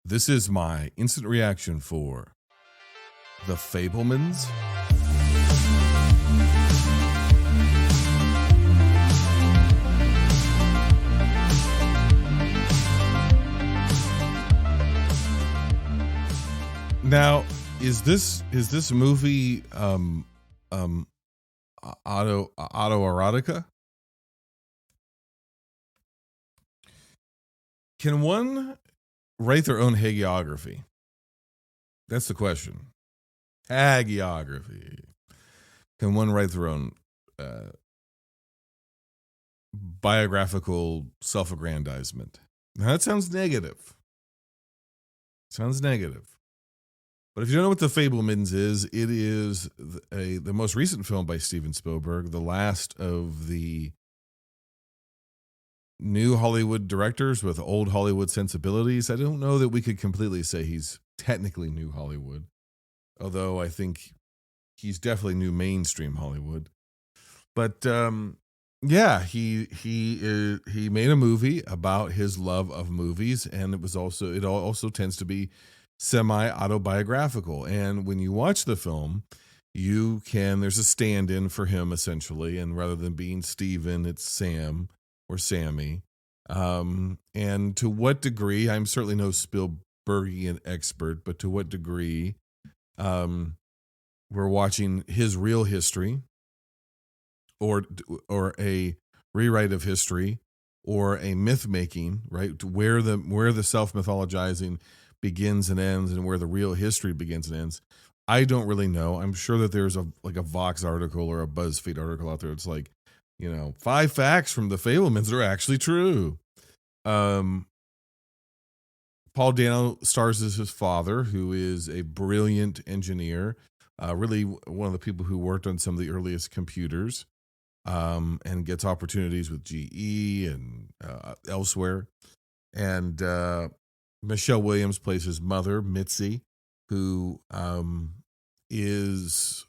This is my instant reaction for the Fabelmans. Now, is this movie autoerotica? Can one write their own hagiography? That's the question. Hagiography. Can one write their own biographical self-aggrandizement? Now, that sounds negative. Sounds negative. But if you don't know what The Fabelmans is, it is the most recent film by Steven Spielberg, the last of the new Hollywood directors with old Hollywood sensibilities. I don't know that we could completely say he's technically new Hollywood, although I think he's definitely new mainstream Hollywood. But yeah, he made a movie about his love of movies, and it also tends to be semi-autobiographical. And when you watch the film, there's a stand-in for him essentially, and rather than being Steven, it's Sam or Sammy. And to what degree, I'm certainly no Spielbergian expert, but to what degree we're watching his real history or a rewrite of history or a myth making, right? Where the self-mythologizing begins and ends and where the real history begins and ends. I don't really know. I'm sure that there's a Vox article or a BuzzFeed article out there. It's like, 5 facts from the Fabelmans that are actually true. Paul Dano stars as his father, who is a brilliant engineer, really one of the people who worked on some of the earliest computers, and gets opportunities with GE and elsewhere. And Michelle Williams plays his mother, Mitzi, who is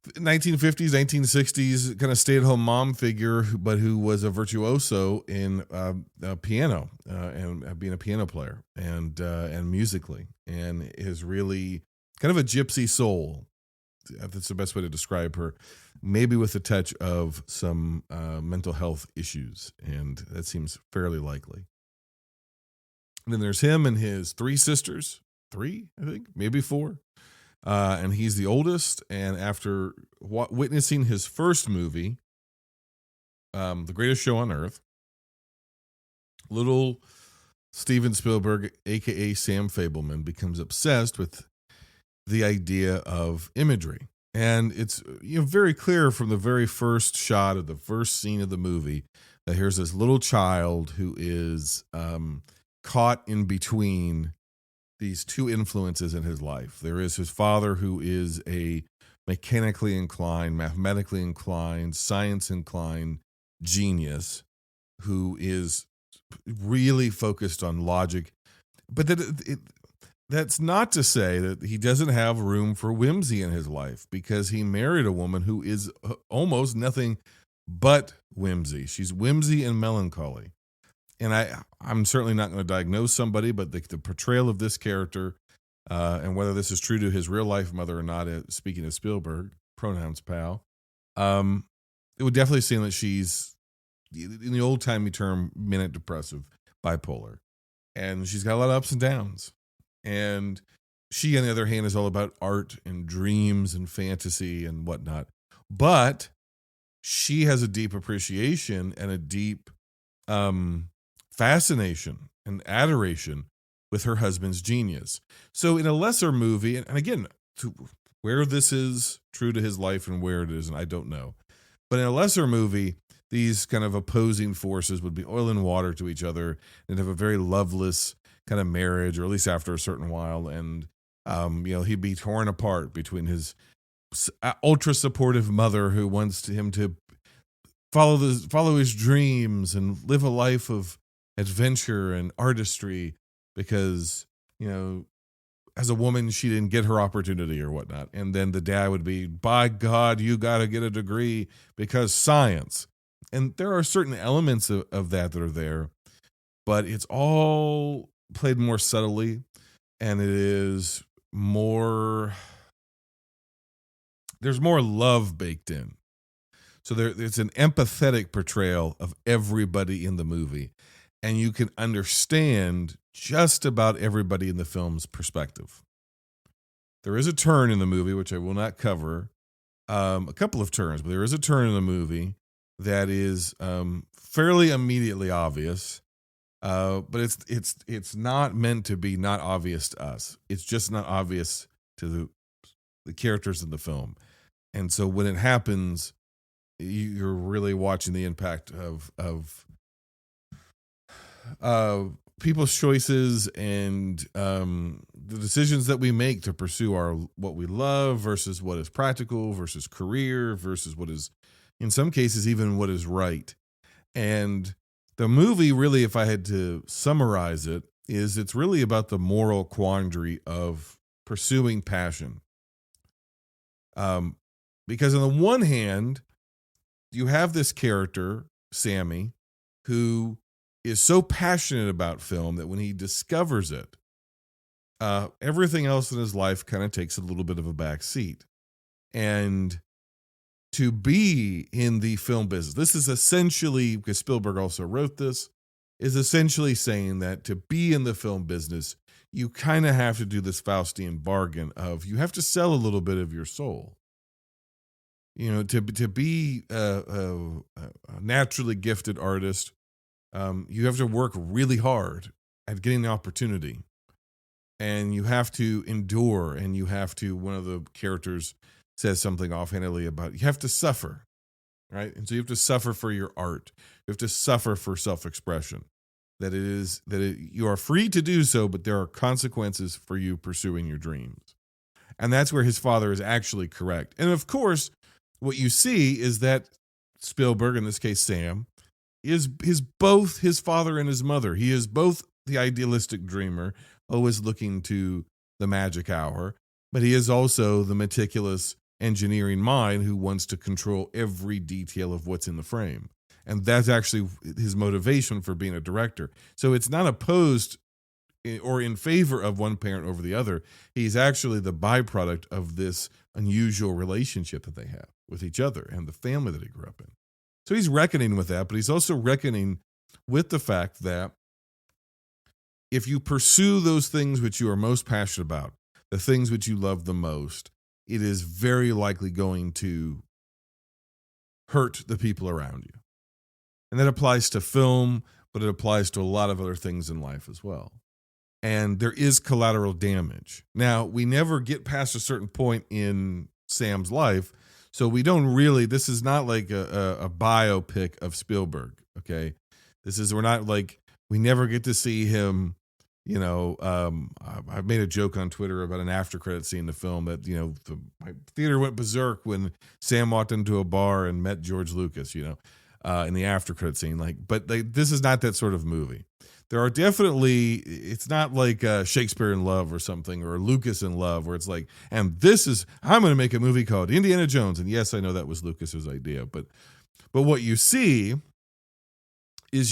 1950s, 1960s kind of stay-at-home mom figure, but who was a virtuoso in piano and being a piano player and musically, and is really kind of a gypsy soul. That's the best way to describe her, maybe with a touch of some mental health issues, and that seems fairly likely. And then there's him and his 3 sisters, 3, I think, maybe 4. And he's the oldest. And after witnessing his first movie, The Greatest Show on Earth, little Steven Spielberg, a.k.a. Sam Fabelman, becomes obsessed with the idea of imagery. And it's very clear from the very first shot of the first scene of the movie that here's this little child who is caught in between these 2 influences in his life. There is his father, who is a mechanically inclined, mathematically inclined, science inclined genius who is really focused on logic. But that's not to say that he doesn't have room for whimsy in his life, because he married a woman who is almost nothing but whimsy. She's whimsy and melancholy. And I'm certainly not going to diagnose somebody, but the portrayal of this character, and whether this is true to his real life mother or not, speaking of Spielberg, pronouns pal, it would definitely seem that she's, in the old timey term, manic depressive, bipolar. And she's got a lot of ups and downs. And she, on the other hand, is all about art and dreams and fantasy and whatnot. But she has a deep appreciation and a deep fascination and adoration with her husband's genius. So in a lesser movie, and again, where this is true to his life and where it isn't, I don't know. But in a lesser movie, these kind of opposing forces would be oil and water to each other and have a very loveless kind of marriage, or at least after a certain while. And, he'd be torn apart between his ultra supportive mother, who wants him to follow his dreams and live a life of adventure and artistry, because as a woman she didn't get her opportunity or whatnot. And then the dad would be, by God, you got to get a degree because science. And there are certain elements of that are there, but it's all played more subtly, and it is more, there's more love baked in. So it's an empathetic portrayal of everybody in the movie, and you can understand just about everybody in the film's perspective. There is a turn in the movie, which I will not cover, a couple of turns, but there is a turn in the movie that is fairly immediately obvious, but it's not meant to be not obvious to us. It's just not obvious to the characters in the film, and so when it happens, you're really watching the impact of people's choices and the decisions that we make to pursue what we love versus what is practical versus career versus what is, in some cases, even what is right. And the movie, really, if I had to summarize it, it's really about the moral quandary of pursuing passion. Because on the one hand, you have this character, Sammy, who is so passionate about film that when he discovers it, everything else in his life kind of takes a little bit of a back seat. And to be in the film business, this is essentially, because Spielberg also wrote this, is essentially saying that to be in the film business, you kind of have to do this Faustian bargain of you have to sell a little bit of your soul. You know, to be a naturally gifted artist, you have to work really hard at getting the opportunity, and you have to endure, and you have to. One of the characters says something offhandedly about you have to suffer, right? And so you have to suffer for your art. You have to suffer for self-expression. You are free to do so, but there are consequences for you pursuing your dreams, and that's where his father is actually correct. And of course, what you see is that Spielberg, in this case Sam, is both his father and his mother. He is both the idealistic dreamer, always looking to the magic hour, but he is also the meticulous engineering mind who wants to control every detail of what's in the frame. And that's actually his motivation for being a director. So it's not opposed or in favor of one parent over the other. He's actually the byproduct of this unusual relationship that they have with each other and the family that he grew up in. So he's reckoning with that, but he's also reckoning with the fact that if you pursue those things which you are most passionate about, the things which you love the most, it is very likely going to hurt the people around you. And that applies to film, but it applies to a lot of other things in life as well. And there is collateral damage. Now, we never get past a certain point in Sam's life, so we don't really, this is not like a biopic of Spielberg, okay? We're not like, we never get to see him, you know, I made a joke on Twitter about an after credit scene in the film that, you know, my theater went berserk when Sam walked into a bar and met George Lucas, you know, in the after credit scene. But this is not that sort of movie. There are definitely, it's not like Shakespeare in Love or something, or Lucas in Love, where it's like, I'm going to make a movie called Indiana Jones. And yes, I know that was Lucas's idea, but what you see is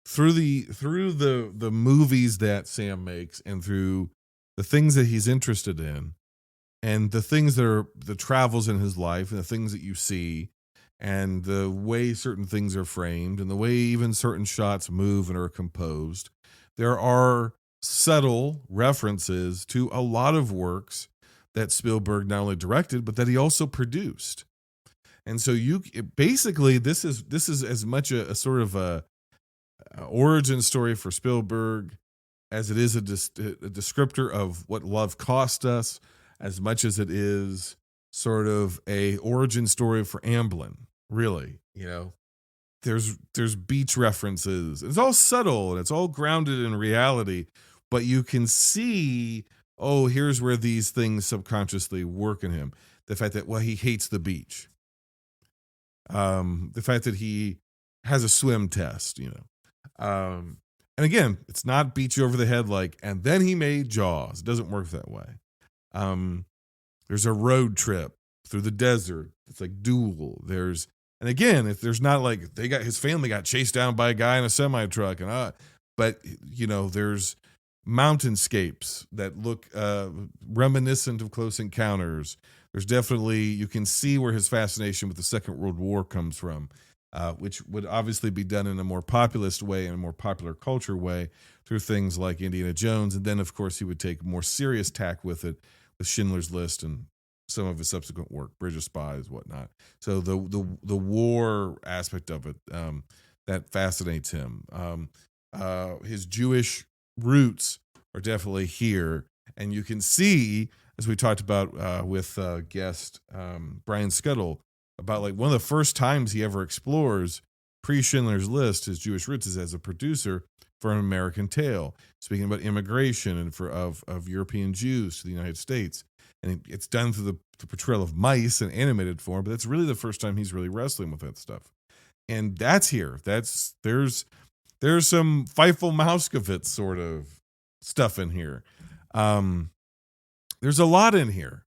through the movies that Sam makes and through the things that he's interested in and the things that are the travels in his life and the things that you see and the way certain things are framed and the way even certain shots move and are composed, there are subtle references to a lot of works that Spielberg not only directed, but that he also produced. And so basically this is as much a sort of a origin story for Spielberg as it is a descriptor of what love cost us, as much as it is sort of a origin story for Amblin. Really, you know, there's beach references. It's all subtle and it's all grounded in reality, but you can see, oh, here's where these things subconsciously work in him. The fact that, well, he hates the beach. The fact that he has a swim test, you know. And again, it's not beat you over the head and then he made Jaws. It doesn't work that way. There's a road trip through the desert. It's like Duel. And again, if there's not his family got chased down by a guy in a semi truck, but there's mountainscapes that look reminiscent of Close Encounters. There's definitely, you can see where his fascination with the Second World War comes from, which would obviously be done in a more populist way and a more popular culture way through things like Indiana Jones. And then, of course, he would take a more serious tack with it with Schindler's List and some of his subsequent work, Bridge of Spies, whatnot. So the war aspect of it, that fascinates him. His Jewish roots are definitely here, and you can see, as we talked about with guest Brian Scuttle, about like one of the first times he ever explores pre-Schindler's List his Jewish roots is as a producer for An American Tale, speaking about immigration and of European Jews to the United States. And it's done through the portrayal of mice in animated form, but that's really the first time he's really wrestling with that stuff. And that's here. There's some Feifel Mouskowitz sort of stuff in here. There's a lot in here.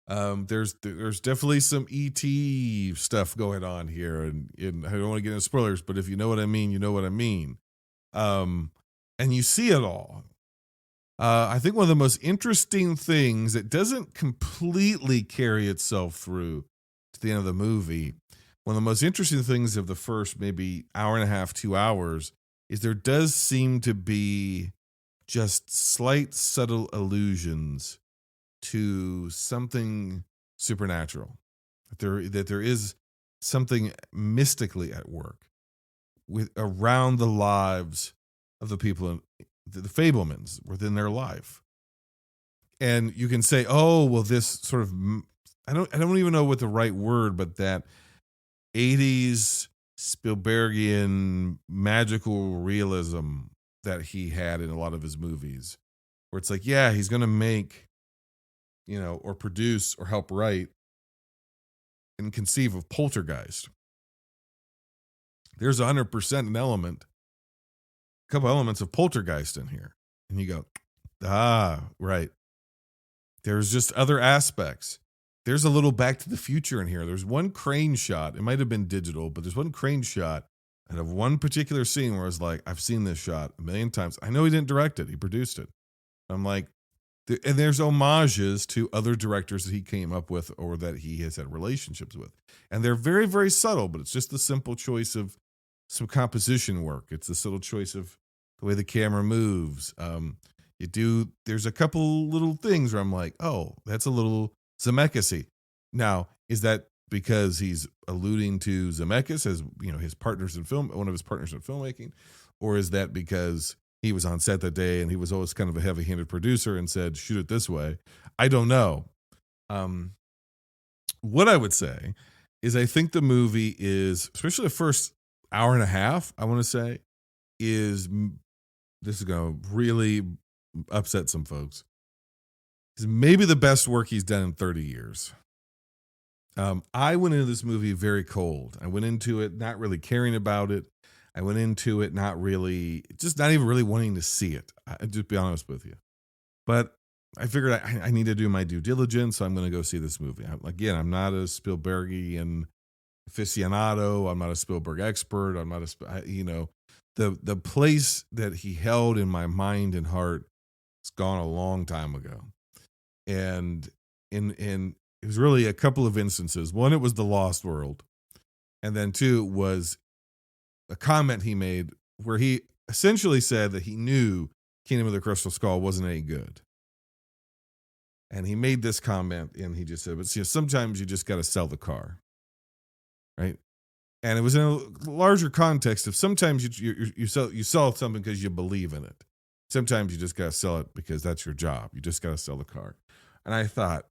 There's definitely some ET stuff going on here, and I don't want to get into spoilers, but if you know what I mean, you know what I mean. And you see it all. I think one of the most interesting things that doesn't completely carry itself through to the end of the movie, one of the most interesting things of the first maybe hour and a half, 2 hours, is there does seem to be just slight, subtle allusions to something supernatural. That there is something mystically at work around the lives of the people, the Fabelmans, within their life. And you can say, oh, well, this sort of, I don't even know what the right word, but that 80s Spielbergian magical realism that he had in a lot of his movies, where it's like, yeah, he's going to make, or produce or help write and conceive of Poltergeist. There's 100% an element, a couple elements of Poltergeist in here. And you go, right. There's just other aspects. There's a little Back to the Future in here. There's one crane shot. It might have been digital, but there's one crane shot and of one particular scene where I was like, I've seen this shot a million times. I know he didn't direct it. He produced it. I'm like, and there's homages to other directors that he came up with or that he has had relationships with. And they're very, very subtle, but it's just the simple choice of some composition work. It's the subtle choice of the way the camera moves. There's a couple little things where I'm like, oh, that's a little Zemeckis-y. Now, is that because he's alluding to Zemeckis as, his partners in film, one of his partners in filmmaking? Or is that because he was on set that day and he was always kind of a heavy-handed producer and said, shoot it this way? I don't know. What I would say is I think the movie is, especially the first hour and a half, I want to say, this is going to really upset some folks, is maybe the best work he's done in 30 years. I went into this movie very cold. I went into it not really caring about it. I went into it not even really wanting to see it. I'll just be honest with you. But I figured I need to do my due diligence, so I'm going to go see this movie. I'm not a Spielbergian aficionado. I'm not a Spielberg expert. I'm not the place that he held in my mind and heart has gone a long time ago. And it was really a couple of instances. One, it was The Lost World. And then two was a comment he made where he essentially said that he knew Kingdom of the Crystal Skull wasn't any good. And he made this comment and he just said, but sometimes you just got to sell the car. Right. And it was in a larger context of sometimes you sell something because you believe in it. Sometimes you just got to sell it because that's your job. You just got to sell the car. And I thought,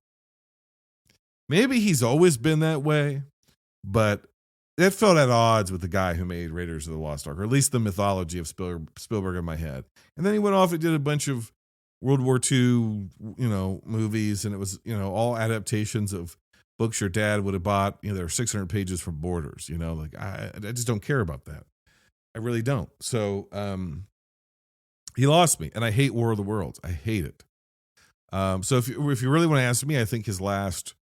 maybe he's always been that way, but it felt at odds with the guy who made Raiders of the Lost Ark, or at least the mythology of Spielberg in my head. And then he went off and did a bunch of World War II, movies, and it was, all adaptations of books your dad would have bought. There are 600 pages from Borders. I just don't care about that. I really don't. So he lost me, and I hate War of the Worlds. I hate it. So if you really want to ask me, I think his last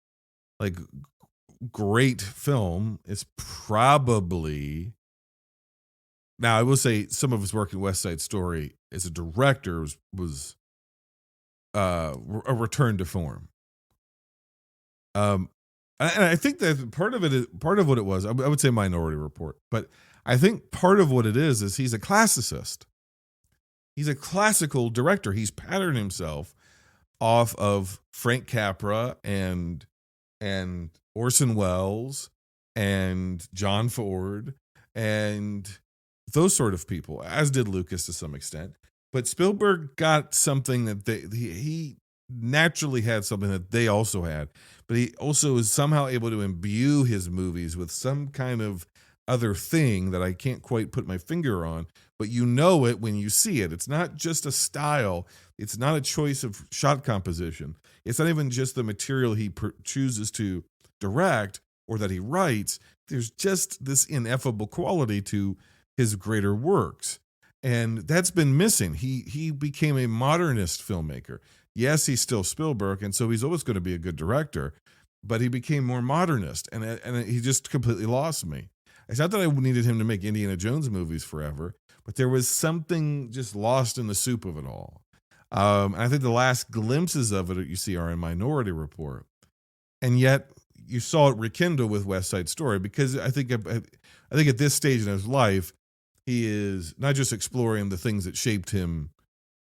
great film is probably Now, I will say some of his work in West Side Story as a director was a return to form. Um, and I think that part of what it was. I would say Minority Report, but I think part of what it is he's a classicist. He's a classical director. He's patterned himself off of Frank Capra and Orson Welles and John Ford and those sort of people, as did Lucas to some extent. But Spielberg got something that he naturally had something that they also had, but he also is somehow able to imbue his movies with some kind of other thing that I can't quite put my finger on, but you know it when you see it. It's not just a style. It's not a choice of shot composition. It's not even just the material he chooses to direct or that he writes. There's just this ineffable quality to his greater works. And that's been missing. He became a modernist filmmaker. Yes, he's still Spielberg, and so he's always going to be a good director, but he became more modernist, and he just completely lost me. It's not that I needed him to make Indiana Jones movies forever, but there was something just lost in the soup of it all. And I think the last glimpses of it that you see are in Minority Report. And yet you saw it rekindle with West Side Story, because I think at this stage in his life, he is not just exploring the things that shaped him,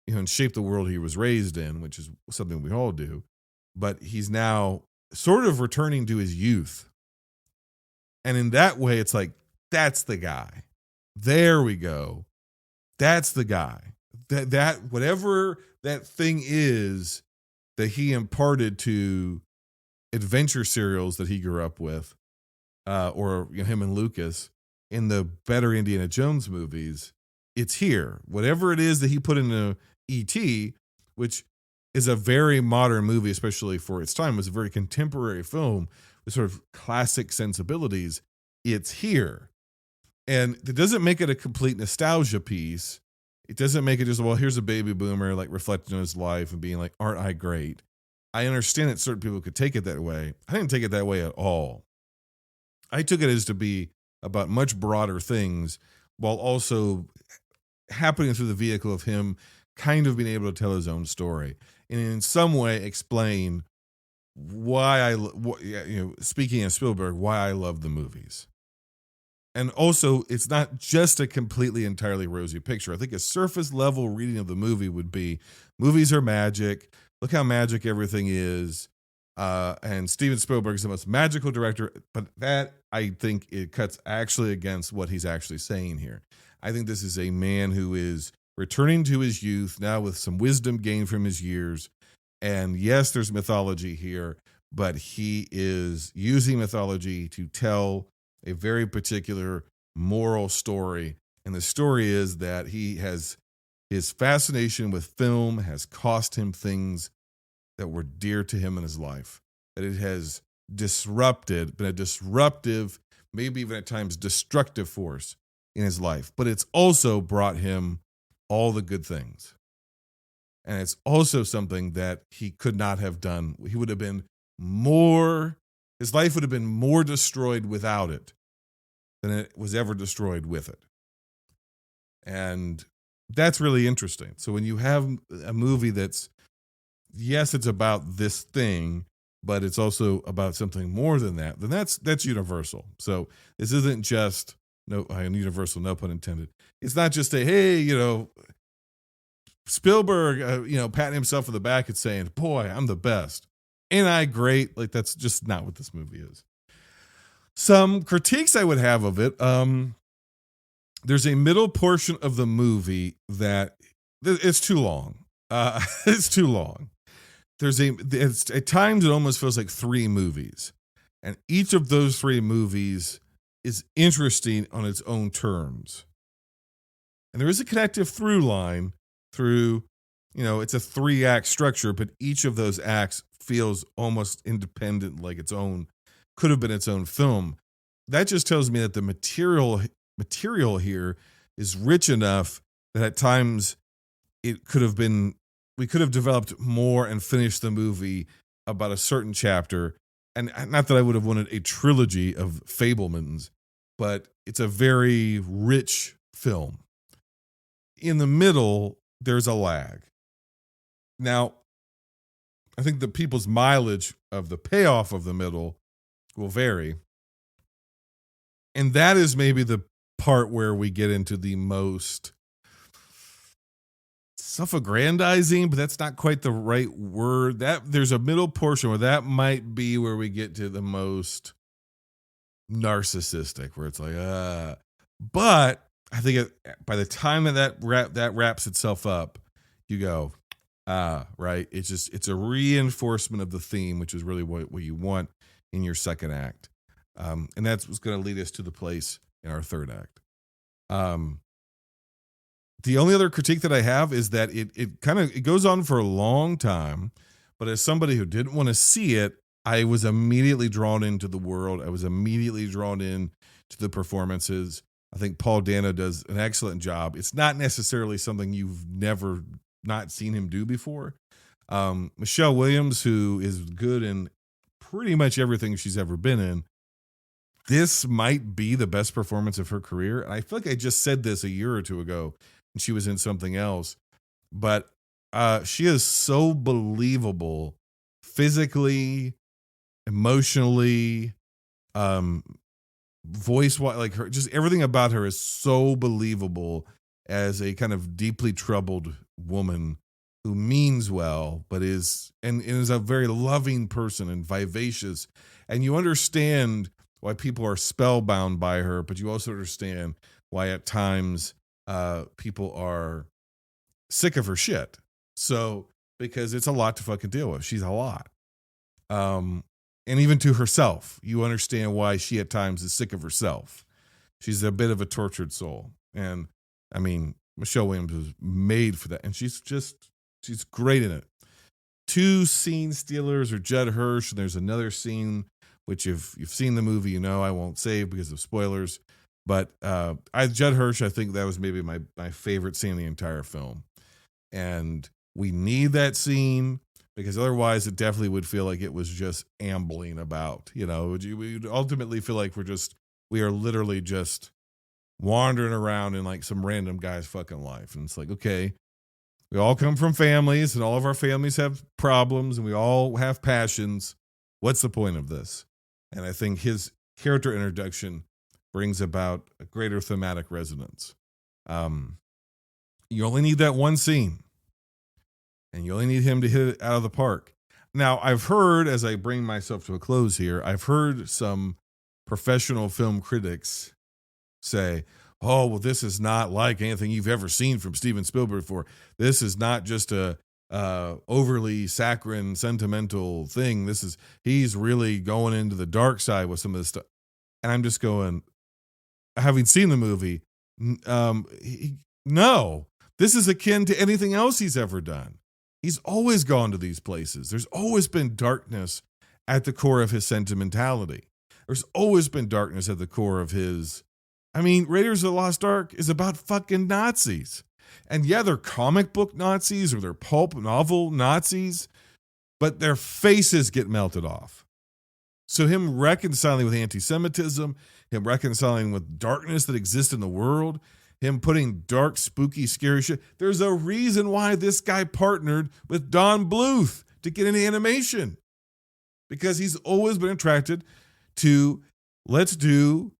and shaped the world he was raised in, which is something we all do, but he's now sort of returning to his youth. And in that way, it's like, that's the guy. There we go. That's the guy. That whatever that thing is that he imparted to adventure serials that he grew up with, or him and Lucas in the better Indiana Jones movies, it's here. Whatever it is that he put into E.T., which is a very modern movie, especially for its time, it was a very contemporary film with sort of classic sensibilities. It's here. And it doesn't make it a complete nostalgia piece. It doesn't make it just, well, here's a baby boomer like reflecting on his life and being like, aren't I great? I understand that certain people could take it that way. I didn't take it that way at all. I took it as to be about much broader things, while also happening through the vehicle of him kind of being able to tell his own story and in some way explain why speaking of Spielberg, why I love the movies. And also, it's not just a completely entirely rosy picture. I think a surface level reading of the movie would be, movies are magic. Look how magic everything is. And Steven Spielberg is the most magical director. But that, I think, it cuts actually against what he's actually saying here. I think this is a man who is returning to his youth now with some wisdom gained from his years. And yes, there's mythology here, but he is using mythology to tell a very particular moral story. And the story is that his fascination with film has cost him things that were dear to him in his life. That it has been a disruptive, maybe even at times destructive force in his life. But it's also brought him all the good things. And it's also something that he could not have done. His life would have been more destroyed without it than it was ever destroyed with it. And that's really interesting. So when you have a movie that's, yes, it's about this thing, but it's also about something more than that, then that's universal. So this isn't just universal, no pun intended. It's not just Spielberg, patting himself on the back and saying, boy, I'm the best. Ain't I great? Like, that's just not what this movie is. Some critiques I would have of it. There's a middle portion of the movie that it's too long. It's too long. At times it almost feels like 3 movies. And each of those 3 movies is interesting on its own terms. And there is a connective through line through, it's a 3-act structure, but each of those acts feels almost independent, like could have been its own film. That just tells me that the material here is rich enough that at times we could have developed more and finished the movie about a certain chapter. And not that I would have wanted a trilogy of Fabelmans, but it's a very rich film. In the middle, there's a lag. Now, I think the people's mileage of the payoff of the middle will vary. And that is maybe the part where we get into the most self-aggrandizing, but that's not quite the right word. That there's a middle portion where that might be where we get to the most narcissistic, where it's like, but I think by the time that wraps itself up, you go, right. It's a reinforcement of the theme, which is really what you want in your second act. And that's what's going to lead us to the place in our third act. The only other critique that I have is that it goes on for a long time, but as somebody who didn't want to see it, I was immediately drawn into the world. I was immediately drawn in to the performances. I think Paul Dano does an excellent job. It's not necessarily something you've never not seen him do before. Michelle Williams, who is good in pretty much everything she's ever been in, this might be the best performance of her career. And I feel like I just said this a year or two ago, and she was in something else. But she is so believable physically, emotionally, voice-wise, like her, just everything about her is so believable as a kind of deeply troubled woman who means well, but is a very loving person and vivacious. And you understand why people are spellbound by her, but you also understand why at times people are sick of her shit. So, because it's a lot to fucking deal with. She's a lot. And even to herself, you understand why she at times is sick of herself. She's a bit of a tortured soul. And I mean, Michelle Williams was made for that. And she's great in it. Two scene stealers are Judd Hirsch. And there's another scene, which if you've seen the movie, you know, I won't say because of spoilers. But Judd Hirsch, I think that was maybe my favorite scene in the entire film. And we need that scene because otherwise it definitely would feel like it was just ambling about. You know, we'd ultimately feel like we are literally just wandering around in like some random guy's fucking life. And it's like, okay, we all come from families and all of our families have problems and we all have passions. What's the point of this? And I think his character introduction brings about a greater thematic resonance. You only need that one scene. And you only need him to hit it out of the park. Now, I've heard, as I bring myself to a close here, I've heard some professional film critics say, oh, well, this is not like anything you've ever seen from Steven Spielberg before. This is not just a overly saccharine, sentimental thing. He's really going into the dark side with some of this stuff. And I'm just going, having seen the movie, no, this is akin to anything else he's ever done. He's always gone to these places. There's always been darkness at the core of his sentimentality. There's always been darkness at the core of his. I mean, Raiders of the Lost Ark is about fucking Nazis. And yeah, they're comic book Nazis or they're pulp novel Nazis, but their faces get melted off. So him reconciling with anti-Semitism, him reconciling with darkness that exists in the world, him putting dark, spooky, scary shit. There's a reason why this guy partnered with Don Bluth to get into animation. Because he's always been attracted to, let's do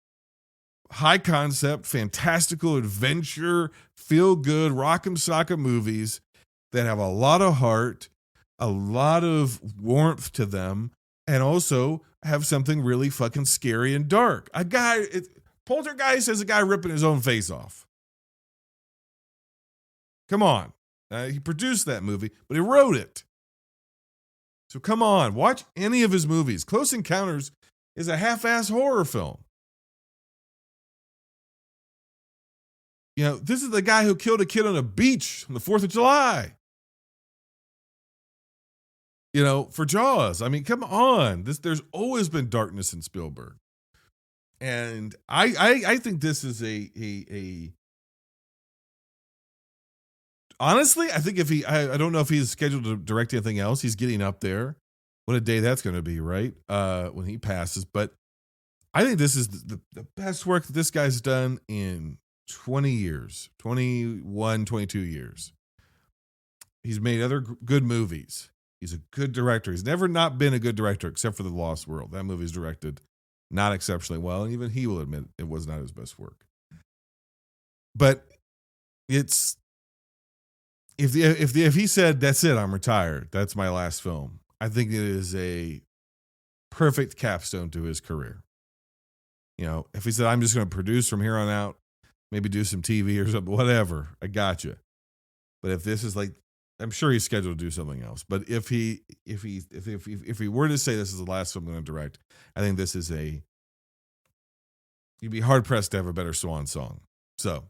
high concept, fantastical adventure, feel good, rock'em sock'em movies that have a lot of heart, a lot of warmth to them, and also have something really fucking scary and dark. Poltergeist has a guy ripping his own face off. Come on. He produced that movie, but he wrote it. So come on, watch any of his movies. Close Encounters is a half-ass horror film. You know, this is the guy who killed a kid on a beach on the 4th of July. You know, for Jaws. I mean, come on. There's always been darkness in Spielberg. And I think this is a honestly, I think I don't know if he's scheduled to direct anything else. He's getting up there. What a day that's going to be, right? When he passes. But I think this is the best work that this guy's done in 20 years, 21, 22 years. He's made other good movies. He's a good director. He's never not been a good director except for The Lost World. That movie is directed not exceptionally well, and even he will admit it was not his best work. But it's if he said, "That's it, I'm retired. That's my last film," I think it is a perfect capstone to his career. You know, if he said, "I'm just going to produce from here on out, maybe do some TV or something, whatever, I got you." But if this is like, I'm sure he's scheduled to do something else. But if he were to say this is the last film I'm going to direct, I think this is you'd be hard pressed to have a better swan song. So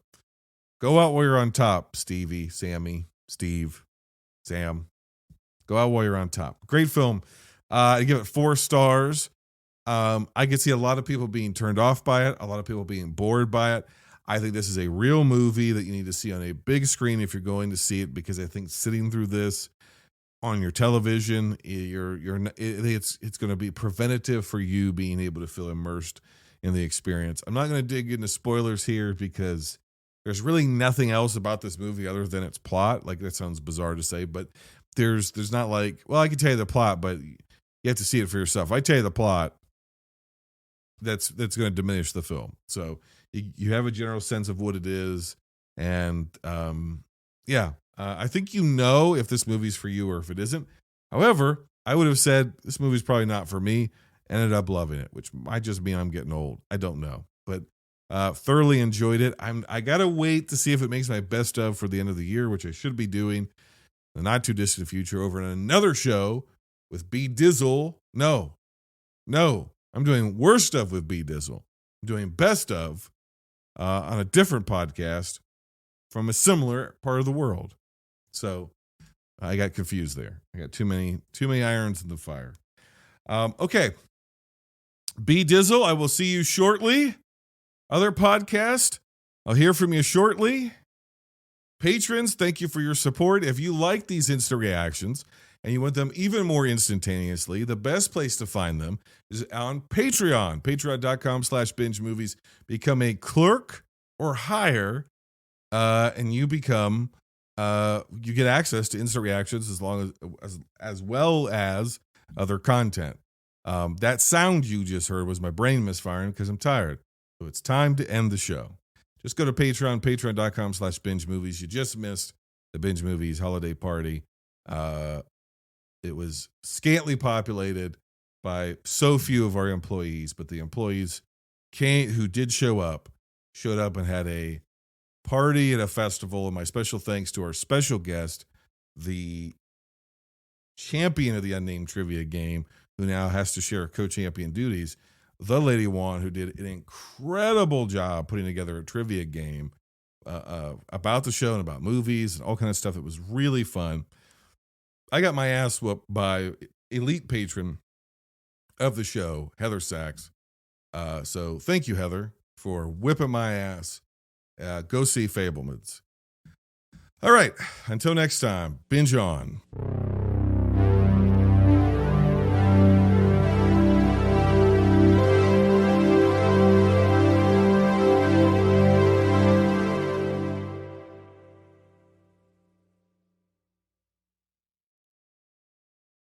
go out while you're on top, Stevie, Sammy, Steve, Sam. Go out while you're on top. Great film. I give it 4 stars. I could see a lot of people being turned off by it, a lot of people being bored by it. I think this is a real movie that you need to see on a big screen if you're going to see it, because I think sitting through this on your television, it's going to be preventative for you being able to feel immersed in the experience. I'm not going to dig into spoilers here because there's really nothing else about this movie other than its plot. Like, that sounds bizarre to say, but there's not like, well, I can tell you the plot, but you have to see it for yourself. If I tell you the plot, that's going to diminish the film. So you have a general sense of what it is. And I think you know if this movie's for you or if it isn't. However, I would have said this movie's probably not for me. Ended up loving it, which might just mean I'm getting old. I don't know. But thoroughly enjoyed it. I got to wait to see if it makes my best of for the end of the year, which I should be doing in the not too distant future over in another show with B Dizzle. No, I'm doing worst of with B Dizzle. I'm doing best of on a different podcast from a similar part of the world. So I got confused there. I got too many irons in the fire. Okay. B Dizzle, I will see you shortly. Other podcast, I'll hear from you shortly. Patrons, thank you for your support. If you like these instant reactions and you want them even more instantaneously, the best place to find them is on Patreon. Patreon.com/binge movies. Become a clerk or higher, and you become you get access to instant reactions as well as other content. That sound you just heard was my brain misfiring because I'm tired. So it's time to end the show. Just go to Patreon, patreon.com/binge movies. You just missed the Binge Movies holiday party. It was scantily populated by so few of our employees, but the employees who did showed up and had a party at a festival. And my special thanks to our special guest, the champion of the unnamed trivia game, who now has to share co-champion duties, the Lady Juan, who did an incredible job putting together a trivia game about the show and about movies and all kind of stuff. It was really fun. I got my ass whooped by elite patron of the show, Heather Sachs. So thank you, Heather, for whipping my ass. Go see Fabelmans. All right. Until next time, binge on.